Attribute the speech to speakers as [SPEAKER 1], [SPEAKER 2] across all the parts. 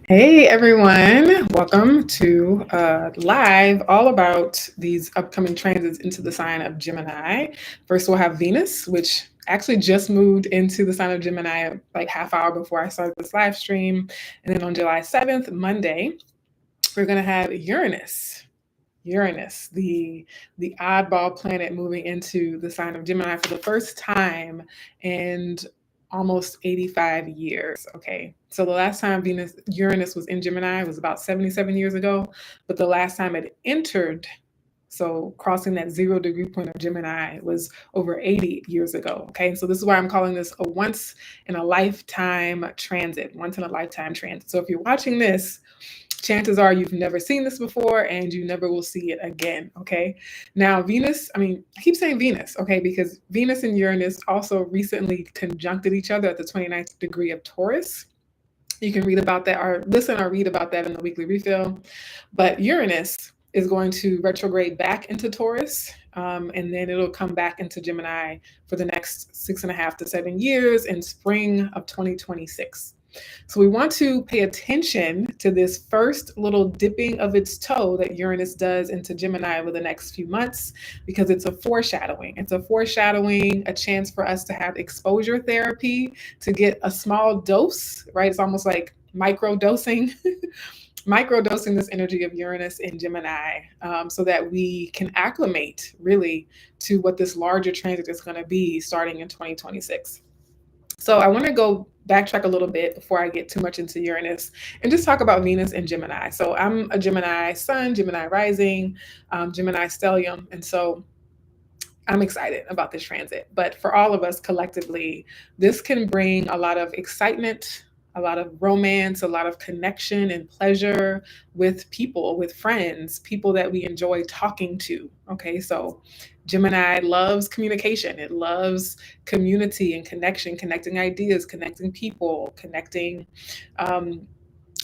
[SPEAKER 1] Hey everyone, welcome to live all about these upcoming transits into the sign of Gemini. First, we'll have Venus, which actually just moved into the sign of Gemini like half hour before I started this live stream. And then on July 7th, Monday, we're going to have Uranus. Uranus, the oddball planet moving into the sign of Gemini for the first time in almost 85 years. Okay. So the last time Uranus was in Gemini was about 77 years ago, but the last time it entered, so crossing that 0 degree point of Gemini, was over 80 years ago. Okay. So this is why I'm calling this a once in a lifetime transit, once in a lifetime transit. So if you're watching this, chances are you've never seen this before and you never will see it again. Okay. Now, Venus, I keep saying Venus, okay, because Venus and Uranus also recently conjuncted each other at the 29th degree of Taurus. You can read about that or listen or read about that in the weekly refill. But Uranus is going to retrograde back into Taurus, and then it'll come back into Gemini for the next 6.5 to 7 years in spring of 2026. So we want to pay attention to this first little dipping of its toe that Uranus does into Gemini over the next few months, because it's a foreshadowing. It's a foreshadowing, a chance for us to have exposure therapy, to get a small dose, right? It's almost like micro dosing. Microdosing this energy of Uranus in Gemini, so that we can acclimate really to what this larger transit is going to be starting in 2026. So I want to go backtrack a little bit before I get too much into Uranus and just talk about Venus and Gemini. So I'm a Gemini sun, Gemini rising, Gemini stellium. And so I'm excited about this transit. But for all of us collectively, this can bring a lot of excitement, a lot of romance, a lot of connection and pleasure with people, with friends, people that we enjoy talking to. Okay, so Gemini loves communication, it loves community and connection, connecting ideas, connecting people, connecting.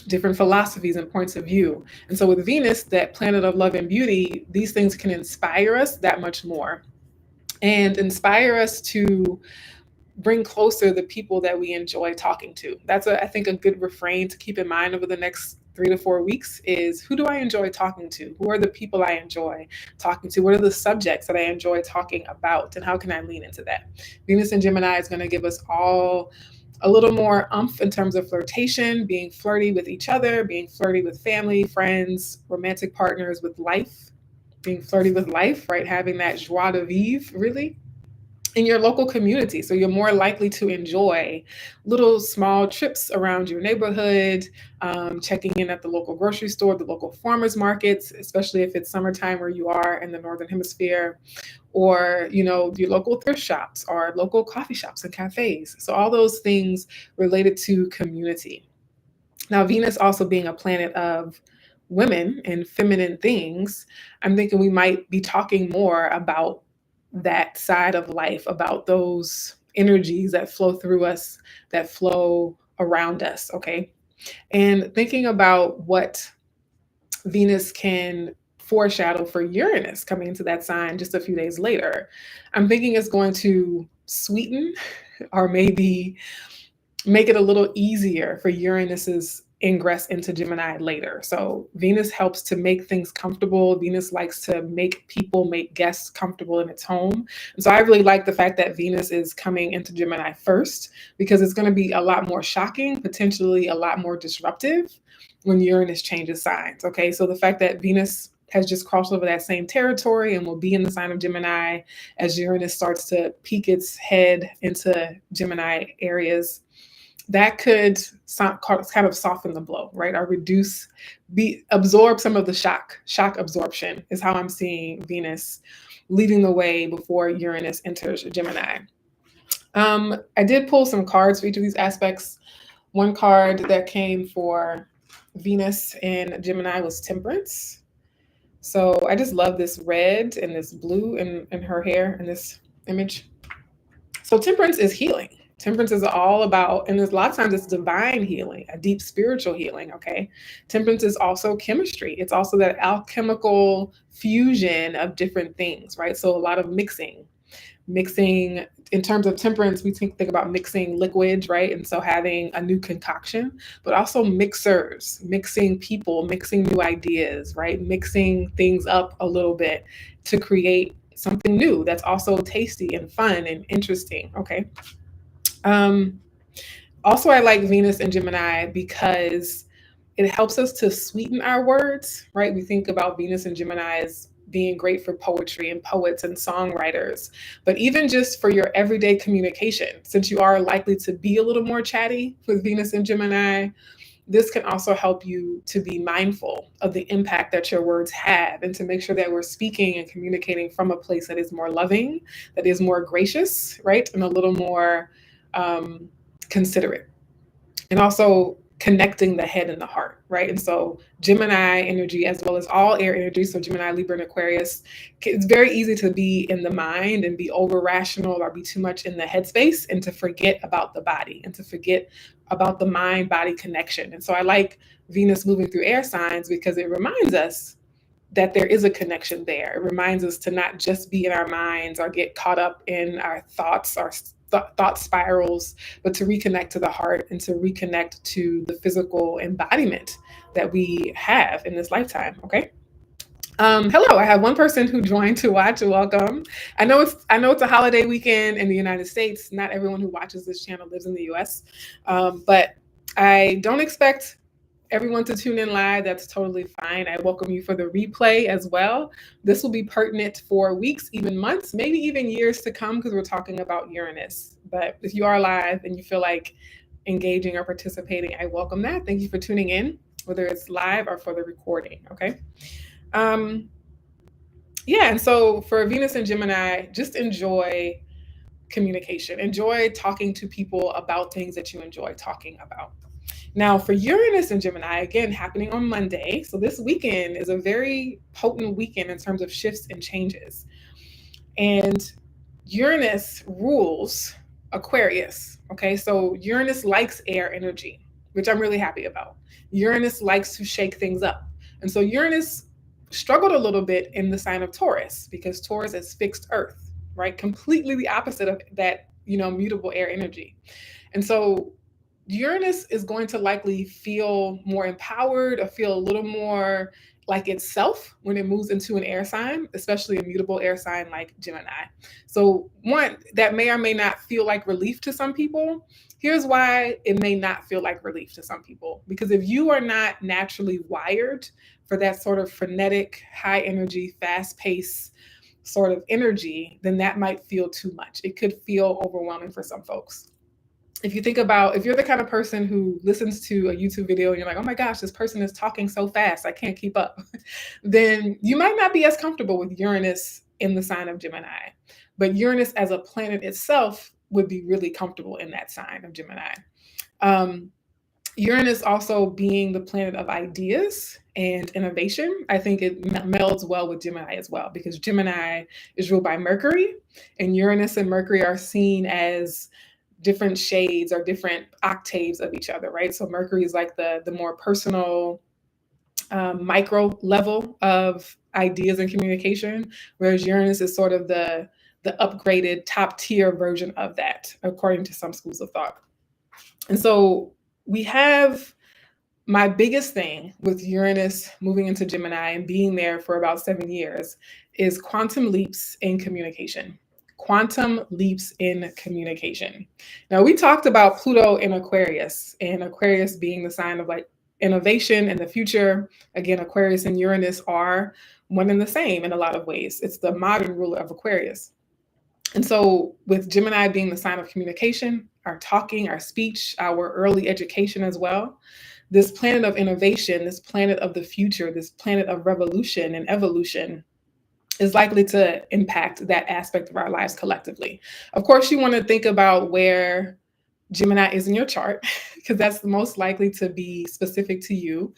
[SPEAKER 1] Different philosophies and points of view. And so, with Venus, that planet of love and beauty, these things can inspire us that much more and inspire us to bring closer the people that we enjoy talking to. That's I think a good refrain to keep in mind over the next 3 to 4 weeks is, who do I enjoy talking to? Who are the people I enjoy talking to? What are the subjects that I enjoy talking about? And how can I lean into that? Venus and Gemini is going to give us all a little more umph in terms of flirtation, being flirty with each other, being flirty with family, friends, romantic partners, with life, being flirty with life, right? Having that joie de vivre, really, in your local community. So you're more likely to enjoy little small trips around your neighborhood, checking in at the local grocery store, the local farmers markets, especially if it's summertime where you are in the Northern Hemisphere, or, your local thrift shops or local coffee shops and cafes. So all those things related to community. Now, Venus also being a planet of women and feminine things, I'm thinking we might be talking more about that side of life, about those energies that flow through us, that flow around us. Okay. And thinking about what Venus can foreshadow for Uranus coming into that sign just a few days later, I'm thinking it's going to sweeten or maybe make it a little easier for Uranus's ingress into Gemini later. So Venus helps to make things comfortable. Venus likes to make people, make guests comfortable in its home. And so I really like the fact that Venus is coming into Gemini first, because it's going to be a lot more shocking, potentially a lot more disruptive when Uranus changes signs. Okay, so the fact that Venus has just crossed over that same territory and will be in the sign of Gemini as Uranus starts to peek its head into Gemini areas, that could kind of soften the blow, right? Or absorb some of the shock absorption is how I'm seeing Venus leading the way before Uranus enters Gemini. I did pull some cards for each of these aspects. One card that came for Venus in Gemini was Temperance. So I just love this red and this blue in her hair in this image. So temperance is healing. Temperance is all about, and there's a lot of times it's divine healing, a deep spiritual healing. Okay. Temperance is also chemistry. It's also that alchemical fusion of different things, right? So a lot of mixing in terms of temperance, we think about mixing liquids, right? And so having a new concoction, but also mixers, mixing people, mixing new ideas, right? Mixing things up a little bit to create something new that's also tasty and fun and interesting. Okay. Also, I like Venus and Gemini because it helps us to sweeten our words, right? We think about Venus and Gemini as being great for poetry and poets and songwriters, but even just for your everyday communication, since you are likely to be a little more chatty with Venus and Gemini, this can also help you to be mindful of the impact that your words have and to make sure that we're speaking and communicating from a place that is more loving, that is more gracious, right? And a little more considerate. And also connecting the head and the heart, right? And so Gemini energy, as well as all air energy, so Gemini, Libra, and Aquarius, it's very easy to be in the mind and be over rational or be too much in the headspace and to forget about the body and to forget about the mind body connection. And so I like Venus moving through air signs because it reminds us that there is a connection there. It reminds us to not just be in our minds or get caught up in our thoughts, our thought spirals, but to reconnect to the heart and to reconnect to the physical embodiment that we have in this lifetime. Okay. Hello, I have one person who joined to watch. Welcome. I know it's a holiday weekend in the United States. Not everyone who watches this channel lives in the US, but I don't expect everyone to tune in live. That's totally fine. I welcome you for the replay as well. This will be pertinent for weeks, even months, maybe even years to come, because we're talking about Uranus. But if you are live and you feel like engaging or participating, I welcome that. Thank you for tuning in, whether it's live or for the recording. Okay. Yeah. And so for Venus and Gemini, just enjoy communication. Enjoy talking to people about things that you enjoy talking about. Now, for Uranus and Gemini, again, happening on Monday. So this weekend is a very potent weekend in terms of shifts and changes. And Uranus rules Aquarius. Okay, so Uranus likes air energy, which I'm really happy about. Uranus likes to shake things up. And so Uranus struggled a little bit in the sign of Taurus because Taurus is fixed earth, right? Completely the opposite of that, mutable air energy. And so Uranus is going to likely feel more empowered or feel a little more like itself when it moves into an air sign, especially a mutable air sign like Gemini. So one, that may or may not feel like relief to some people. Here's why it may not feel like relief to some people. Because if you are not naturally wired for that sort of frenetic, high energy, fast pace sort of energy, then that might feel too much. It could feel overwhelming for some folks. If you think about, if you're the kind of person who listens to a YouTube video and you're like, oh my gosh, this person is talking so fast, I can't keep up, then you might not be as comfortable with Uranus in the sign of Gemini. But Uranus as a planet itself would be really comfortable in that sign of Gemini. Uranus also being the planet of ideas and innovation, I think it melds well with Gemini as well, because Gemini is ruled by Mercury, and Uranus and Mercury are seen as different shades or different octaves of each other, right? So Mercury is like the more personal, micro level of ideas and communication, whereas Uranus is sort of the upgraded top tier version of that, according to some schools of thought. And so we have my biggest thing with Uranus moving into Gemini and being there for about 7 years is quantum leaps in communication. Quantum leaps in communication. Now, we talked about Pluto in Aquarius, and Aquarius being the sign of like innovation and the future. Again, Aquarius and Uranus are one and the same in a lot of ways. It's the modern ruler of Aquarius. And so with Gemini being the sign of communication, our talking, our speech, our early education as well, this planet of innovation, this planet of the future, this planet of revolution and evolution is likely to impact that aspect of our lives collectively. Of course, you want to think about where Gemini is in your chart, because that's the most likely to be specific to you.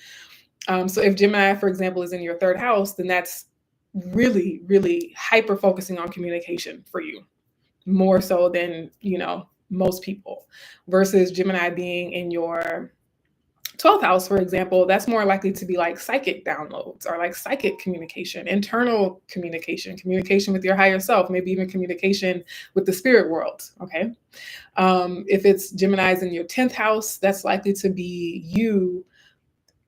[SPEAKER 1] So if Gemini, for example, is in your third house, then that's really, really hyper focusing on communication for you, more so than, most people, versus Gemini being in your 12th house, for example, that's more likely to be like psychic downloads or like psychic communication, internal communication, communication with your higher self, maybe even communication with the spirit world. Okay. If it's Gemini's in your 10th house, that's likely to be you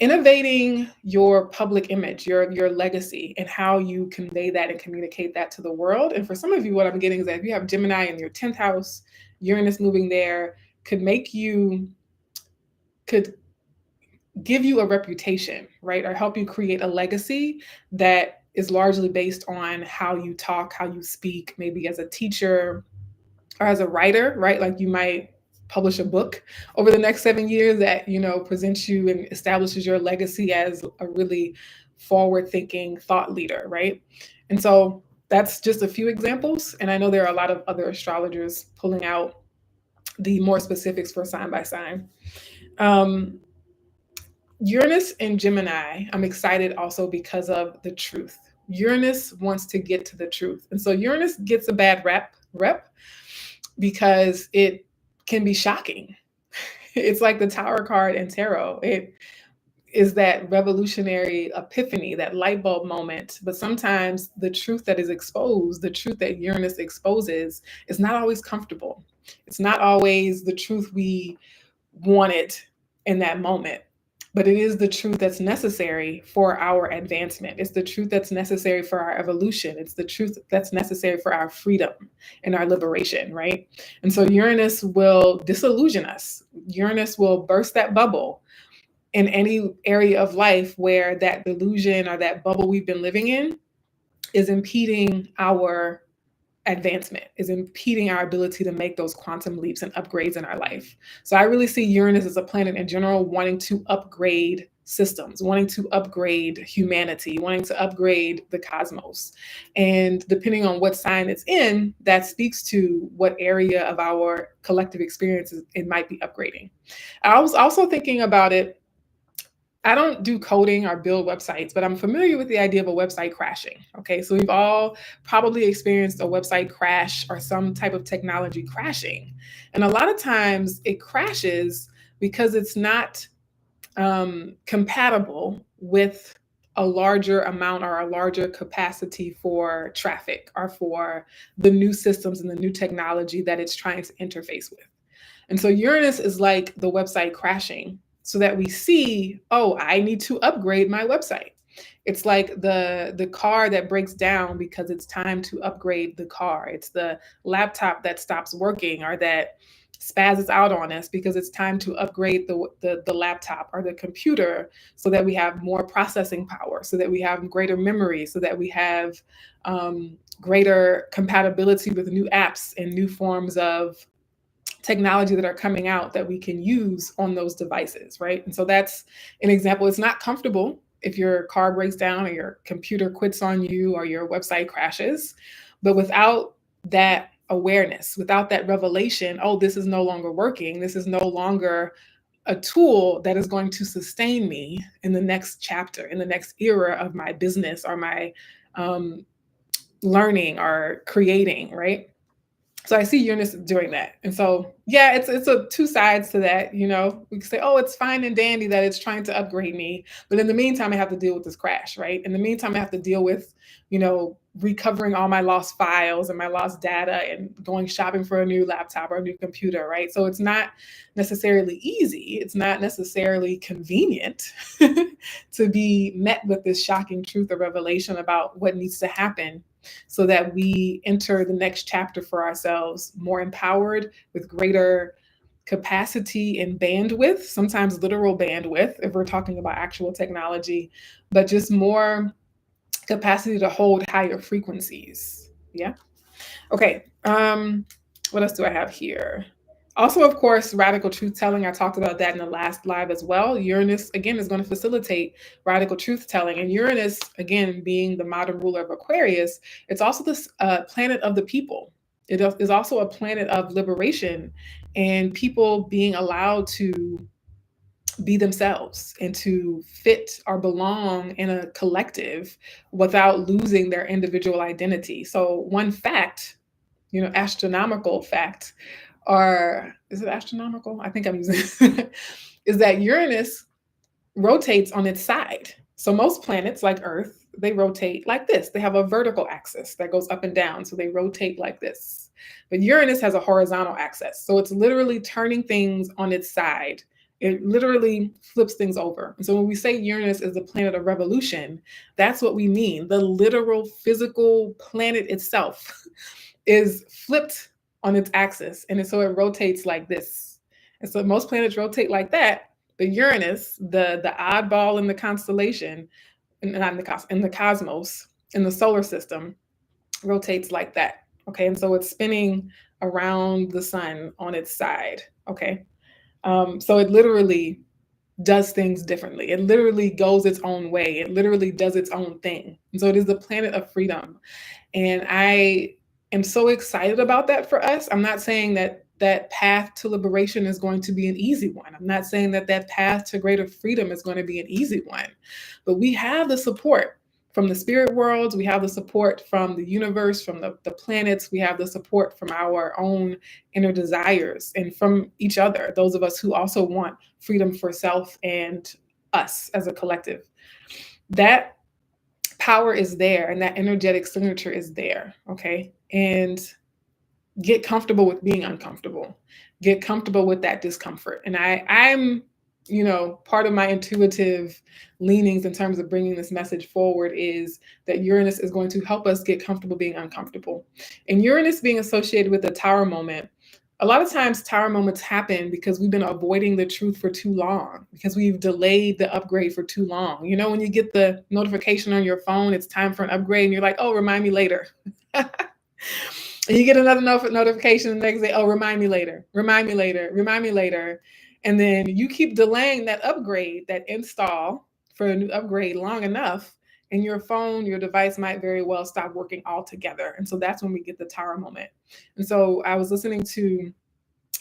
[SPEAKER 1] innovating your public image, your legacy, and how you convey that and communicate that to the world. And for some of you, what I'm getting is that if you have Gemini in your 10th house, Uranus moving there could could give you a reputation, right? Or help you create a legacy that is largely based on how you talk, how you speak, maybe as a teacher or as a writer, right? Like you might publish a book over the next 7 years that, presents you and establishes your legacy as a really forward thinking thought leader, right? And so that's just a few examples. And I know there are a lot of other astrologers pulling out the more specifics for sign by sign. Uranus and Gemini, I'm excited also because of the truth. Uranus wants to get to the truth. And so Uranus gets a bad rep because it can be shocking. It's like the Tower card in tarot. It is that revolutionary epiphany, that light bulb moment. But sometimes the truth that is exposed, the truth that Uranus exposes, is not always comfortable. It's not always the truth we wanted in that moment. But it is the truth that's necessary for our advancement. It's the truth that's necessary for our evolution. It's the truth that's necessary for our freedom and our liberation, right? And so Uranus will disillusion us. Uranus will burst that bubble in any area of life where that delusion or that bubble we've been living in is impeding our advancement, is impeding our ability to make those quantum leaps and upgrades in our life. So I really see Uranus as a planet in general wanting to upgrade systems, wanting to upgrade humanity, wanting to upgrade the cosmos. And depending on what sign it's in, that speaks to what area of our collective experiences it might be upgrading. I was also thinking about it. I don't do coding or build websites, but I'm familiar with the idea of a website crashing. Okay, so we've all probably experienced a website crash or some type of technology crashing. And a lot of times it crashes because it's not compatible with a larger amount or a larger capacity for traffic or for the new systems and the new technology that it's trying to interface with. And so Uranus is like the website crashing so that we see, oh, I need to upgrade my website. It's like the car that breaks down because it's time to upgrade the car. It's the laptop that stops working or that spazzes out on us because it's time to upgrade the laptop or the computer so that we have more processing power, so that we have greater memory, so that we have greater compatibility with new apps and new forms of technology that are coming out that we can use on those devices, right? And so that's an example. It's not comfortable if your car breaks down or your computer quits on you or your website crashes, but without that awareness, without that revelation, oh, this is no longer working, this is no longer a tool that is going to sustain me in the next chapter, in the next era of my business or my learning or creating, right? So I see Uranus doing that. And so, yeah, it's a two sides to that. We can say, oh, it's fine and dandy that it's trying to upgrade me. But in the meantime, I have to deal with this crash, right? In the meantime, I have to deal with, recovering all my lost files and my lost data and going shopping for a new laptop or a new computer, right? So it's not necessarily easy. It's not necessarily convenient to be met with this shocking truth or revelation about what needs to happen so that we enter the next chapter for ourselves more empowered with greater capacity and bandwidth, sometimes literal bandwidth, if we're talking about actual technology, but just more capacity to hold higher frequencies. Yeah. Okay. What else do I have here? Also, of course, radical truth telling. I talked about that in the last live as well. Uranus, again, is going to facilitate radical truth telling. And Uranus, again, being the modern ruler of Aquarius, it's also this planet of the people. It is also a planet of liberation and people being allowed to be themselves and to fit or belong in a collective without losing their individual identity. So one fact, astronomical fact, or is it astronomical? I think I'm using is that Uranus rotates on its side. So most planets, like Earth, they rotate like this. They have a vertical axis that goes up and down. So they rotate like this. But Uranus has a horizontal axis. So it's literally turning things on its side. It literally flips things over. And so when we say Uranus is the planet of revolution, that's what we mean. The literal physical planet itself is flipped on its axis. And so it rotates like this. And so most planets rotate like that. But Uranus, the oddball in the constellation, not in the cosmos, in the solar system, rotates like that. Okay, and so it's spinning around the sun on its side. Okay, so it literally does things differently. It literally goes its own way. It literally does its own thing. And so it is the planet of freedom. And I am so excited about that for us. I'm not saying that that path to liberation is going to be an easy one. I'm not saying that that path to greater freedom is going to be an easy one. But we have the support from the spirit worlds. We have the support from the universe, from the planets. We have the support from our own inner desires and from each other, those of us who also want freedom for self and us as a collective. That power is there and that energetic signature is there. Okay. And get comfortable with being uncomfortable. Get comfortable with that discomfort. And I'm, part of my intuitive leanings in terms of bringing this message forward is that Uranus is going to help us get comfortable being uncomfortable. And Uranus being associated with the Tower moment, a lot of times Tower moments happen because we've been avoiding the truth for too long, because we've delayed the upgrade for too long. You know, when you get the notification on your phone, it's time for an upgrade, and you're like, oh, remind me later. And you get another notification the next day, oh, remind me later, remind me later, remind me later. And then you keep delaying that upgrade, that install for a new upgrade long enough, and your phone, your device might very well stop working altogether. And so that's when we get the Tower moment. And so I was listening to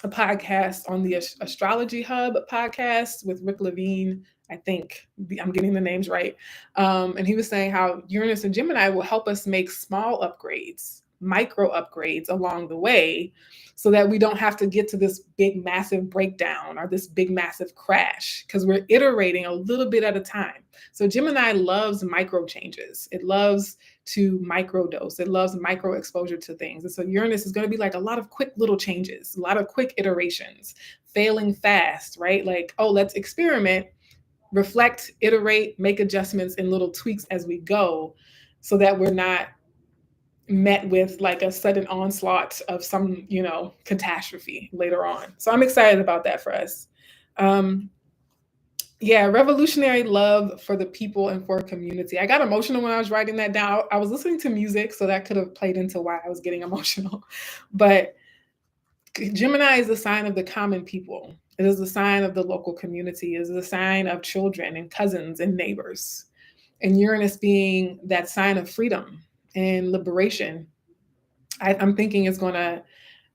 [SPEAKER 1] a podcast on the Astrology Hub podcast with Rick Levine. I think I'm getting the names right. And he was saying how Uranus and Gemini will help us make small upgrades, micro upgrades along the way, so that we don't have to get to this big, massive breakdown or this big, massive crash, because we're iterating a little bit at a time. So Gemini loves micro changes. It loves to microdose. It loves micro exposure to things. And so Uranus is going to be like a lot of quick little changes, a lot of quick iterations, failing fast, right? Like, oh, let's experiment, reflect, iterate, make adjustments and little tweaks as we go, so that we're not met with like a sudden onslaught of some, catastrophe later on. So I'm excited about that for us. Revolutionary love for the people and for community. I got emotional when I was writing that down. I was listening to music, so that could have played into why I was getting emotional. But Gemini is the sign of the common people. It is the sign of the local community. It is the sign of children and cousins and neighbors. And Uranus being that sign of freedom and liberation, I'm thinking is going to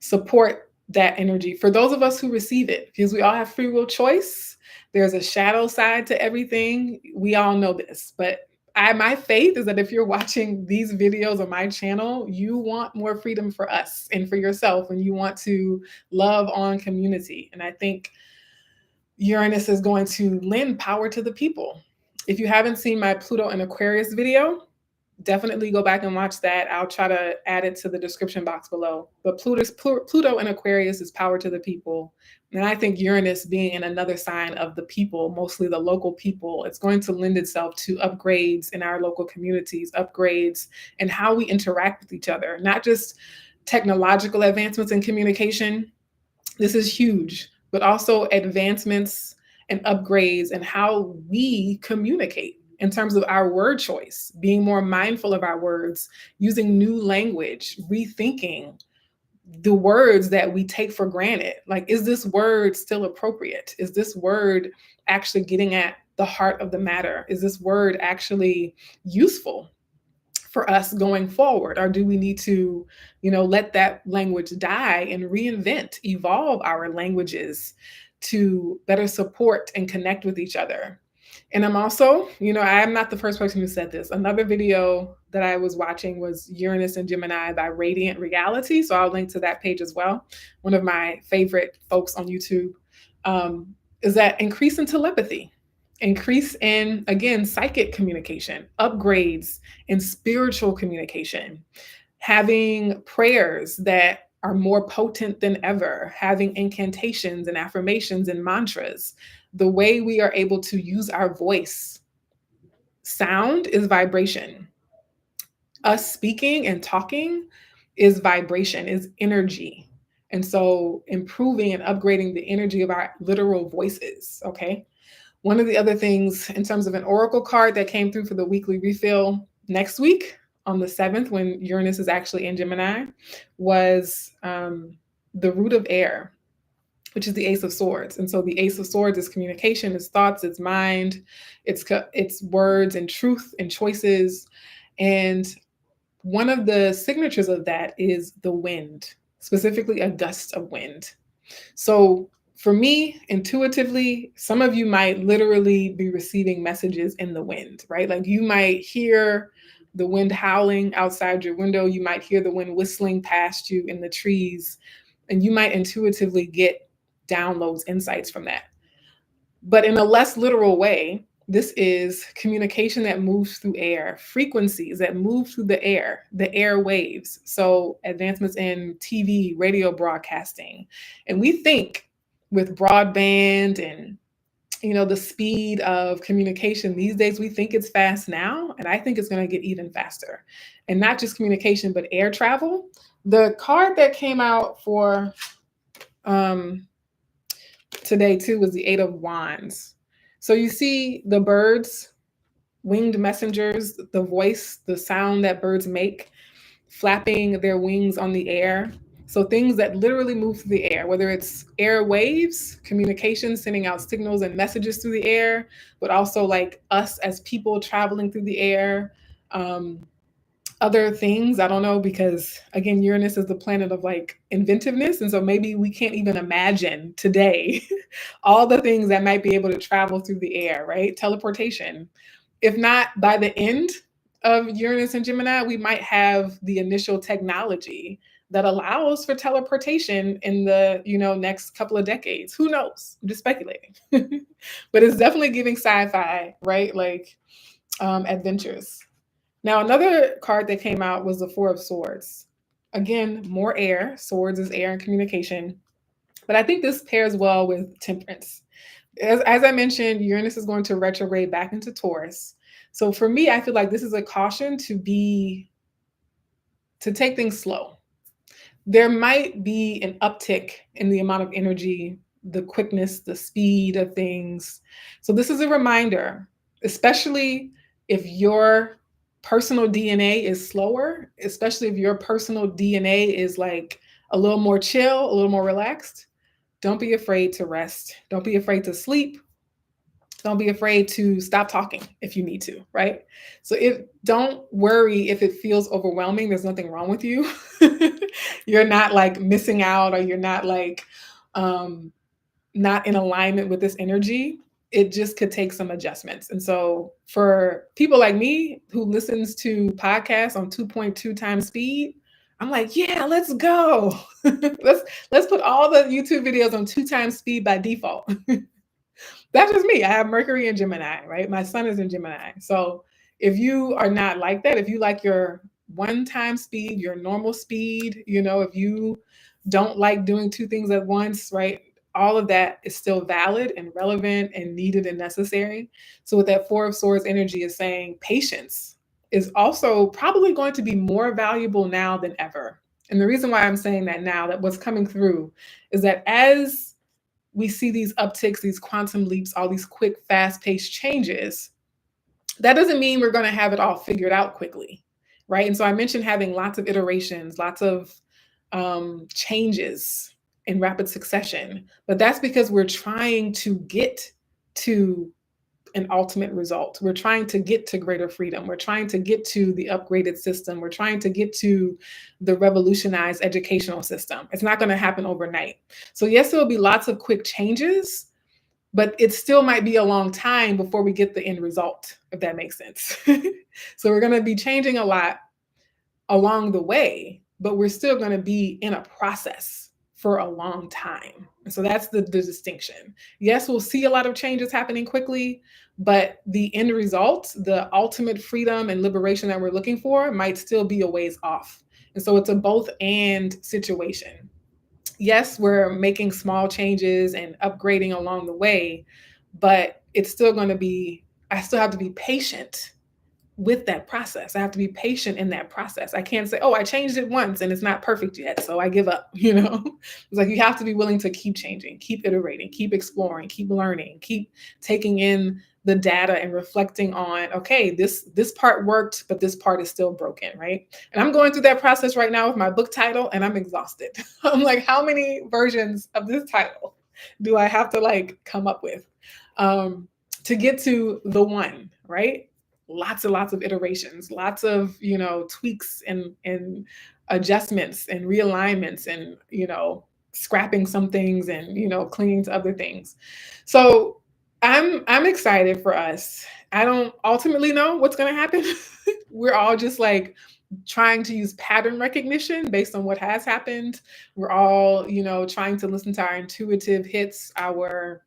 [SPEAKER 1] support that energy for those of us who receive it, because we all have free will choice. There's a shadow side to everything. We all know this, but my faith is that if you're watching these videos on my channel, you want more freedom for us and for yourself, and you want to love on community. And I think Uranus is going to lend power to the people. If you haven't seen my Pluto and Aquarius video, definitely go back and watch that. I'll try to add it to the description box below. But Pluto and Aquarius is power to the people. And I think Uranus being in another sign of the people, mostly the local people, it's going to lend itself to upgrades in our local communities, upgrades in how we interact with each other, not just technological advancements in communication. This is huge, but also advancements and upgrades in how we communicate in terms of our word choice, being more mindful of our words, using new language, rethinking the words that we take for granted. Like, is this word still appropriate? Is this word actually getting at the heart of the matter? Is this word actually useful for us going forward? Or do we need to, let that language die and reinvent, evolve our languages to better support and connect with each other? And I'm also, I'm not the first person who said this. Another video that I was watching was Uranus and Gemini by Radiant Reality. So I'll link to that page as well. One of my favorite folks on YouTube, is that increase in telepathy. increase in, again, psychic communication, upgrades in spiritual communication, having prayers that are more potent than ever, having incantations and affirmations and mantras, the way we are able to use our voice. Sound is vibration. Us speaking and talking is vibration, is energy. And so improving and upgrading the energy of our literal voices, okay? One of the other things in terms of an oracle card that came through for the weekly refill next week on the 7th, when Uranus is actually in Gemini, was the root of air, which is the Ace of Swords. And so the Ace of Swords is communication, it's thoughts, it's mind, it's words and truth and choices. And one of the signatures of that is the wind, specifically a gust of wind. So for me, intuitively, some of you might literally be receiving messages in the wind, right? Like you might hear the wind howling outside your window. You might hear the wind whistling past you in the trees, and you might intuitively get downloads, insights from that. But in a less literal way, this is communication that moves through air, frequencies that move through the air waves. So advancements in TV, radio broadcasting. And we think with broadband and the speed of communication these days, we think it's fast now, and I think it's going to get even faster. And not just communication, but air travel. The card that came out for today too was the 8 of Wands. So you see the birds, winged messengers, the voice, the sound that birds make, flapping their wings on the air. So things that literally move through the air, whether it's air waves, communication, sending out signals and messages through the air, but also like us as people traveling through the air. Other things, I don't know, because again, Uranus is the planet of like inventiveness. And so maybe we can't even imagine today all the things that might be able to travel through the air, right? Teleportation. If not by the end of Uranus and Gemini, we might have the initial technology that allows for teleportation in the next couple of decades. Who knows? I'm just speculating. But it's definitely giving sci-fi, right? Like adventures. Now, another card that came out was the 4 of Swords. Again, more air. Swords is air and communication. But I think this pairs well with Temperance. As I mentioned, Uranus is going to retrograde back into Taurus. So for me, I feel like this is a caution to take things slow. There might be an uptick in the amount of energy, the quickness, the speed of things. So this is a reminder, especially if your personal DNA is slower, especially if your personal DNA is like a little more chill, a little more relaxed. Don't be afraid to rest. Don't be afraid to sleep. Don't be afraid to stop talking if you need to, right? So don't worry if it feels overwhelming. There's nothing wrong with you. You're not like missing out, or you're not like not in alignment with this energy. It just could take some adjustments. And so for people like me who listens to podcasts on 2.2 times speed, I'm like, yeah, let's go. let's put all the YouTube videos on 2 times speed by default. That's just me. I have Mercury in Gemini, right? My sun is in Gemini. So if you are not like that, if you like your 1 time speed, your normal speed, if you don't like doing 2 things at once, right? All of that is still valid and relevant and needed and necessary. So with that 4 of Swords energy is saying patience is also probably going to be more valuable now than ever. And the reason why I'm saying that now, that what's coming through is that as we see these upticks, these quantum leaps, all these quick, fast-paced changes, that doesn't mean we're going to have it all figured out quickly, right? And so I mentioned having lots of iterations, lots of changes in rapid succession, but that's because we're trying to get to an ultimate result. We're trying to get to greater freedom. We're trying to get to the upgraded system. We're trying to get to the revolutionized educational system. It's not going to happen overnight. So yes, there will be lots of quick changes, but it still might be a long time before we get the end result, if that makes sense. So we're going to be changing a lot along the way, but we're still going to be in a process for a long time. So that's the distinction. Yes, we'll see a lot of changes happening quickly, but the end result, the ultimate freedom and liberation that we're looking for, might still be a ways off. And so it's a both and situation. Yes, we're making small changes and upgrading along the way, but it's still going to be, I still have to be patient with that process. I have to be patient in that process. I can't say, oh, I changed it once and it's not perfect yet, so I give up, you know? It's like you have to be willing to keep changing, keep iterating, keep exploring, keep learning, keep taking in the data and reflecting on, okay, this part worked, but this part is still broken, right? And I'm going through that process right now with my book title and I'm exhausted. I'm like, how many versions of this title do I have to like come up with to get to the one, right? Lots and lots of iterations, lots of, you know, tweaks and adjustments and realignments and, you know, scrapping some things and, you know, clinging to other things. So I'm excited for us. I don't ultimately know what's going to happen. We're all just like trying to use pattern recognition based on what has happened. We're all, you know, trying to listen to our intuitive hits, our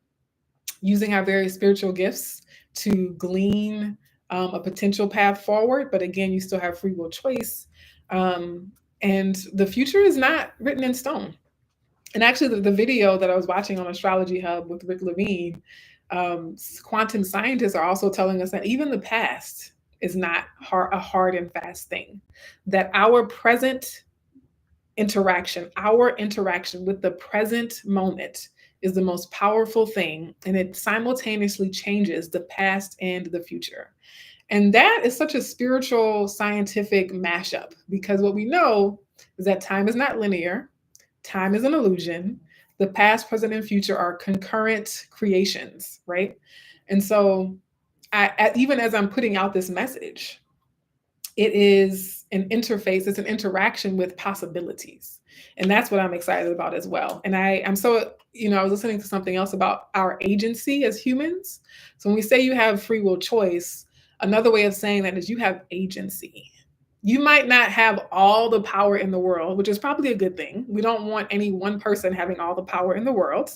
[SPEAKER 1] using our very spiritual gifts to glean a potential path forward. But again, you still have free will choice. And the future is not written in stone. And actually, the video that I was watching on Astrology Hub with Rick Levine, quantum scientists are also telling us that even the past is not a hard and fast thing, that our interaction with the present moment is the most powerful thing, and it simultaneously changes the past and the future. And that is such a spiritual, scientific mashup because what we know is that time is not linear, time is an illusion. The past, present, and future are concurrent creations, right? And so, even as I'm putting out this message, it is an interface, it's an interaction with possibilities. And that's what I'm excited about as well. And I'm so, you know, I was listening to something else about our agency as humans. So when we say you have free will choice, another way of saying that is you have agency. You might not have all the power in the world, which is probably a good thing. We don't want any one person having all the power in the world.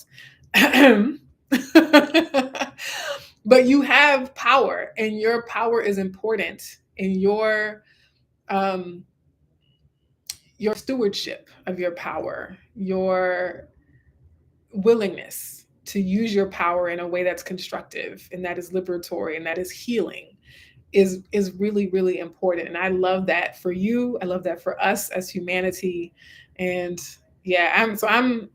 [SPEAKER 1] But you have power, and your power is important, and your stewardship of your power, your willingness to use your power in a way that's constructive and that is liberatory and that is healing is really, really important. And I love that for you. I love that for us as humanity. And yeah, I'm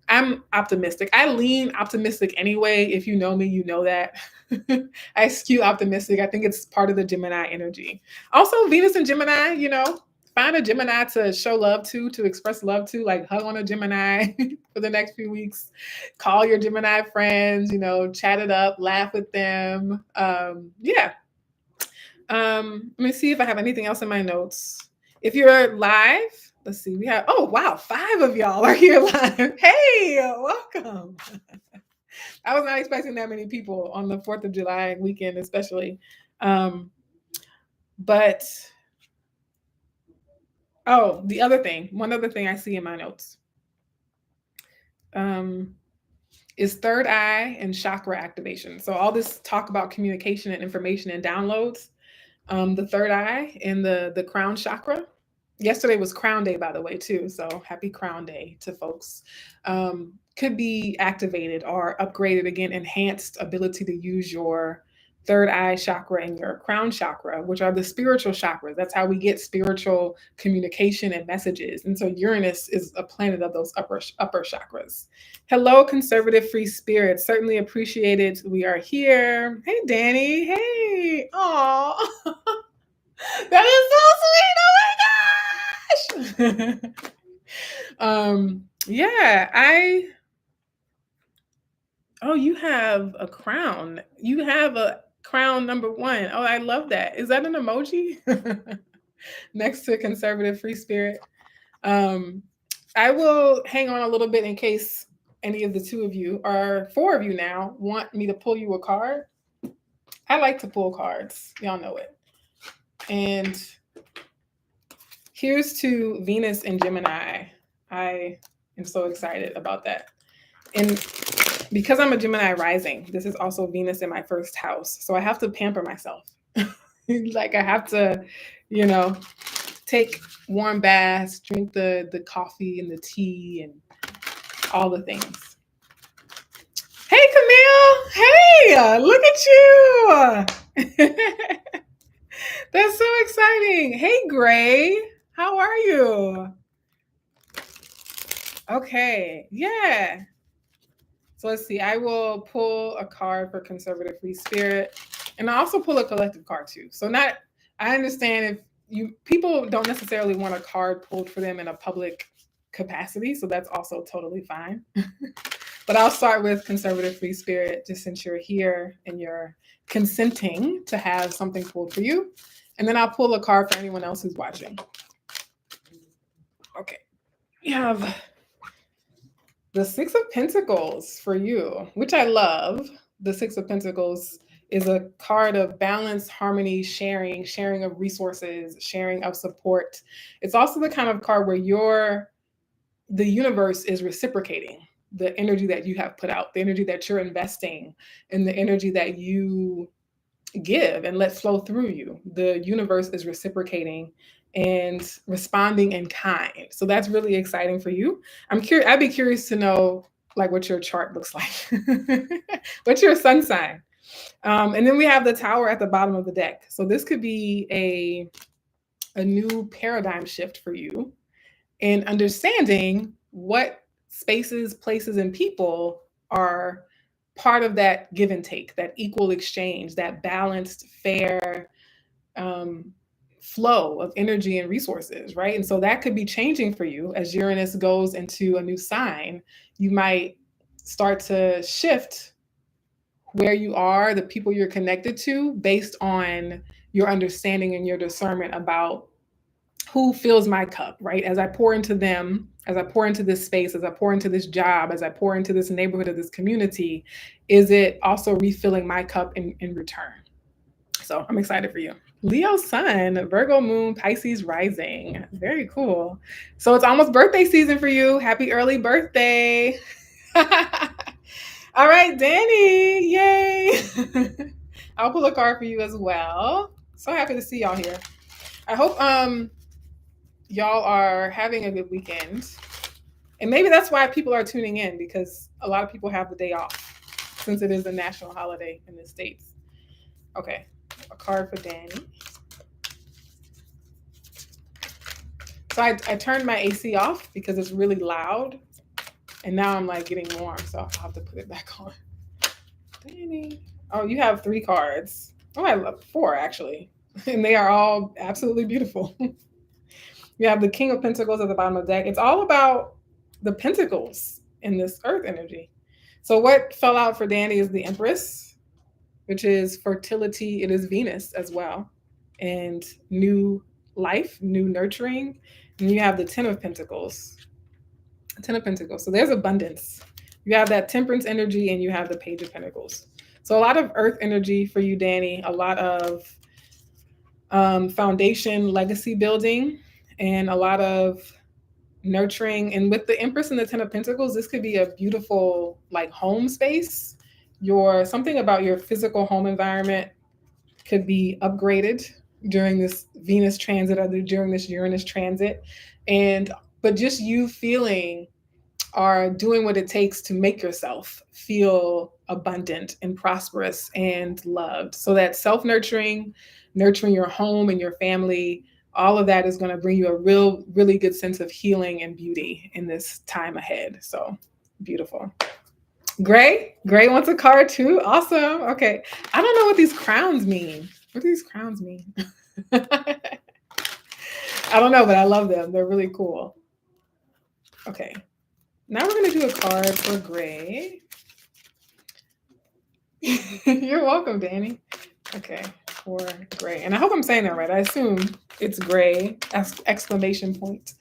[SPEAKER 1] optimistic. I lean optimistic anyway. If you know me, you know that. I skew optimistic. I think it's part of the Gemini energy. Also, Venus and Gemini, you know, find a Gemini to show love to express love to, like hug on a Gemini for the next few weeks. Call your Gemini friends, you know, chat it up, laugh with them. Yeah, let me see if I have anything else in my notes. If you're live, let's see. We have, oh wow, 5 of y'all are here live. Hey, welcome. I was not expecting that many people on the 4th of July weekend, especially. But oh, one other thing I see in my notes is third eye and chakra activation. So all this talk about communication and information and downloads. The third eye and the crown chakra. Yesterday was Crown Day, by the way, too. So happy Crown Day to folks. Could be activated or upgraded again, enhanced ability to use your third eye chakra and your crown chakra, which are the spiritual chakras. That's how we get spiritual communication and messages. And so Uranus is a planet of those upper chakras. Hello, conservative free spirit. Certainly appreciate it. We are here. Hey, Danny. Hey. Aw. That is so sweet. Oh my gosh. Yeah, oh, you have a crown. You have a crown number 1. Oh, I love that. Is that an emoji? Next to conservative free spirit. I will hang on a little bit in case any of the 2 of you or 4 of you now want me to pull you a card. I like to pull cards. Y'all know it. And here's to Venus and Gemini. I am so excited about that. And because I'm a Gemini rising, this is also Venus in my first house. So I have to pamper myself. Like I have to, you know, take warm baths, drink the coffee and the tea and all the things. Hey, Camille. Hey, look at you. That's so exciting. Hey, Gray. How are you? Okay. Yeah. So let's see. I will pull a card for conservative free spirit, and I also pull a collective card too. So not, I understand if people don't necessarily want a card pulled for them in a public capacity, so that's also totally fine. But I'll start with conservative free spirit, just since you're here and you're consenting to have something pulled for you, and then I'll pull a card for anyone else who's watching. Okay, we have the Six of Pentacles for you, which I love. The Six of Pentacles is a card of balance, harmony, sharing of resources, sharing of support. It's also the kind of card where the universe is reciprocating the energy that you have put out, the energy that you're investing, and the energy that you give and let flow through you. The universe is reciprocating and responding in kind. So that's really exciting for you. I'd be curious to know like what your chart looks like. What's your sun sign? And then we have the Tower at the bottom of the deck. So this could be a new paradigm shift for you in understanding what spaces, places, and people are part of that give and take, that equal exchange, that balanced, fair flow of energy and resources, right? And so that could be changing for you as Uranus goes into a new sign. You might start to shift where you are, the people you're connected to, based on your understanding and your discernment about who fills my cup, right? As I pour into them, as I pour into this space, as I pour into this job, as I pour into this neighborhood or this community, is it also refilling my cup in return? So I'm excited for you. Leo sun, Virgo moon, Pisces rising. Very cool. So it's almost birthday season for you. Happy early birthday. All right, Danny. Yay. I'll pull a card for you as well. So happy to see y'all here. I hope y'all are having a good weekend. And maybe that's why people are tuning in, because a lot of people have the day off since it is a national holiday in the States. Okay, a card for Danny. So I turned my AC off because it's really loud. And now I'm like getting warm, so I'll have to put it back on. Danny. Oh, you have 3 cards. Oh, I love 4 actually. And they are all absolutely beautiful. You have the King of Pentacles at the bottom of the deck. It's all about the pentacles in this earth energy. So what fell out for Danny is the Empress, which is fertility. It is Venus as well. And new life, new nurturing. And you have the Ten of Pentacles. Ten of Pentacles. So there's abundance. You have that Temperance energy and you have the Page of Pentacles. So a lot of earth energy for you, Danny. A lot of foundation, legacy building, and a lot of nurturing. And with the Empress and the Ten of Pentacles, this could be a beautiful like home space. Something about your physical home environment could be upgraded during this Venus transit or during this Uranus transit. But just you feeling or doing what it takes to make yourself feel abundant and prosperous and loved. So that self-nurturing, nurturing your home and your family, all of that is going to bring you a really good sense of healing and beauty in this time ahead. So beautiful. Gray wants a card too. Awesome. Okay. I don't know what these crowns mean. What do these crowns mean? I don't know, but I love them. They're really cool. Okay. Now we're going to do a card for Gray. You're welcome, Danny. Okay, for Gray. And I hope I'm saying that right. I assume it's Gray, exclamation point.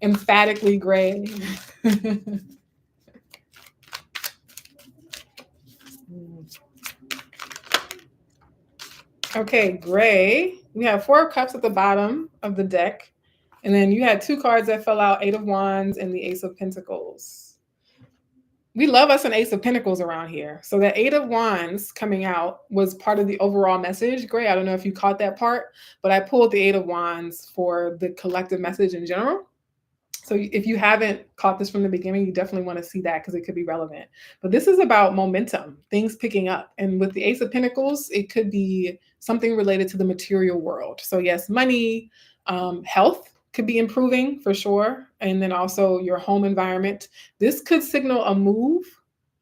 [SPEAKER 1] Emphatically Gray. Okay, Gray. We have 4 cups at the bottom of the deck. And then you had 2 cards that fell out, 8 of Wands and the Ace of Pentacles. We love us an Ace of Pentacles around here. So the Eight of Wands coming out was part of the overall message. Gray, I don't know if you caught that part, but I pulled the Eight of Wands for the collective message in general. So if you haven't caught this from the beginning, you definitely want to see that because it could be relevant. But this is about momentum, things picking up. And with the Ace of Pentacles, it could be something related to the material world. So yes, money, health could be improving for sure. And then also your home environment. This could signal a move,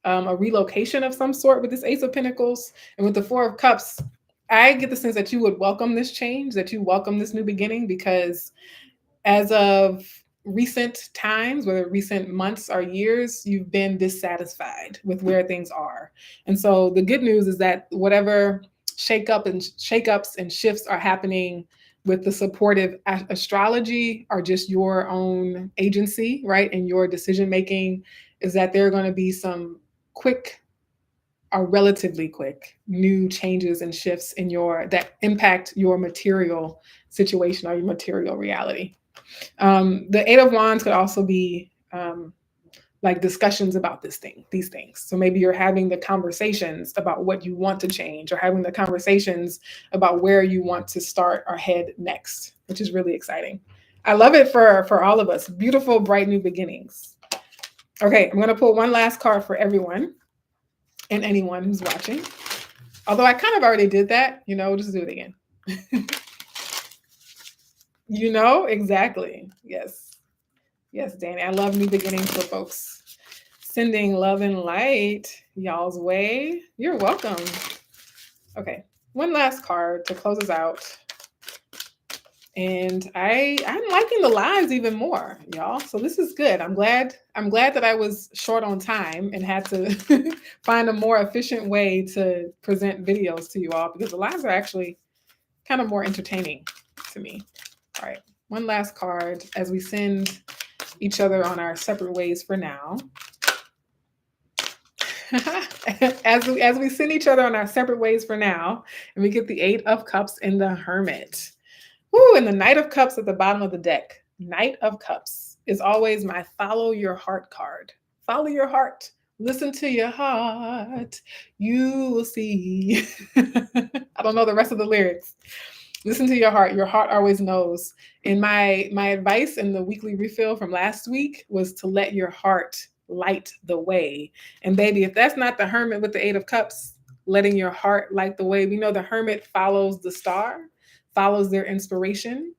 [SPEAKER 1] a relocation of some sort with this Ace of Pentacles. And with the Four of Cups, I get the sense that you would welcome this change, that you welcome this new beginning, because as of recent times, whether recent months or years, you've been dissatisfied with where things are. And so the good news is that whatever shakeups and shifts are happening with the supportive astrology are just your own agency, right? And your decision making is that there are going to be some quick or relatively quick new changes and shifts in your that impact your material situation or your material reality. The Eight of Wands could also be like discussions about these things. So maybe you're having the conversations about what you want to change, or having the conversations about where you want to start or head next, which is really exciting. I love it for all of us. Beautiful, bright new beginnings. Okay, I'm going to pull one last card for everyone and anyone who's watching. Although I kind of already did that, just do it again. Exactly. Yes. Yes, Danny. I love new beginnings for folks. Sending love and light y'all's way. You're welcome. Okay. One last card to close us out. And I'm liking the lives even more, y'all. So this is good. I'm glad that I was short on time and had to find a more efficient way to present videos to you all, because the lives are actually kind of more entertaining to me. All right. One last card as we send each other on our separate ways for now. as we send each other on our separate ways for now, and we get the Eight of Cups and the Hermit. Woo, and the Knight of Cups at the bottom of the deck. Knight of Cups is always my follow your heart card. Follow your heart. Listen to your heart. You will see. I don't know the rest of the lyrics. Listen to your heart. Your heart always knows. And my advice in the weekly refill from last week was to let your heart light the way. And baby, if that's not the Hermit with the Eight of Cups, letting your heart light the way. We know the Hermit follows the star, follows their inspiration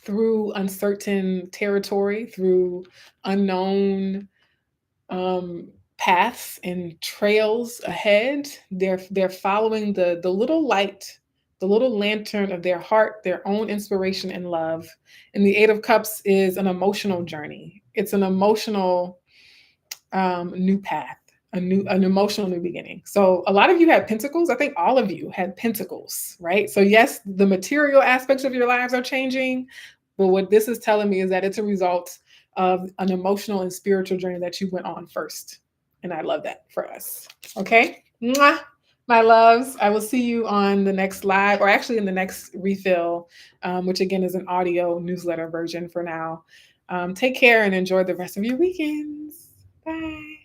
[SPEAKER 1] through uncertain territory, through unknown paths and trails ahead. They're following the little light, the little lantern of their heart, their own inspiration and love. And the Eight of Cups is an emotional journey. It's an emotional new path, an emotional new beginning. So a lot of you had pentacles. I think all of you had pentacles, right? So yes, the material aspects of your lives are changing, but what this is telling me is that it's a result of an emotional and spiritual journey that you went on first. And I love that for us. Okay. Mwah. My loves, I will see you on the next live, or actually in the next refill, which again is an audio newsletter version for now. Take care and enjoy the rest of your weekends. Bye.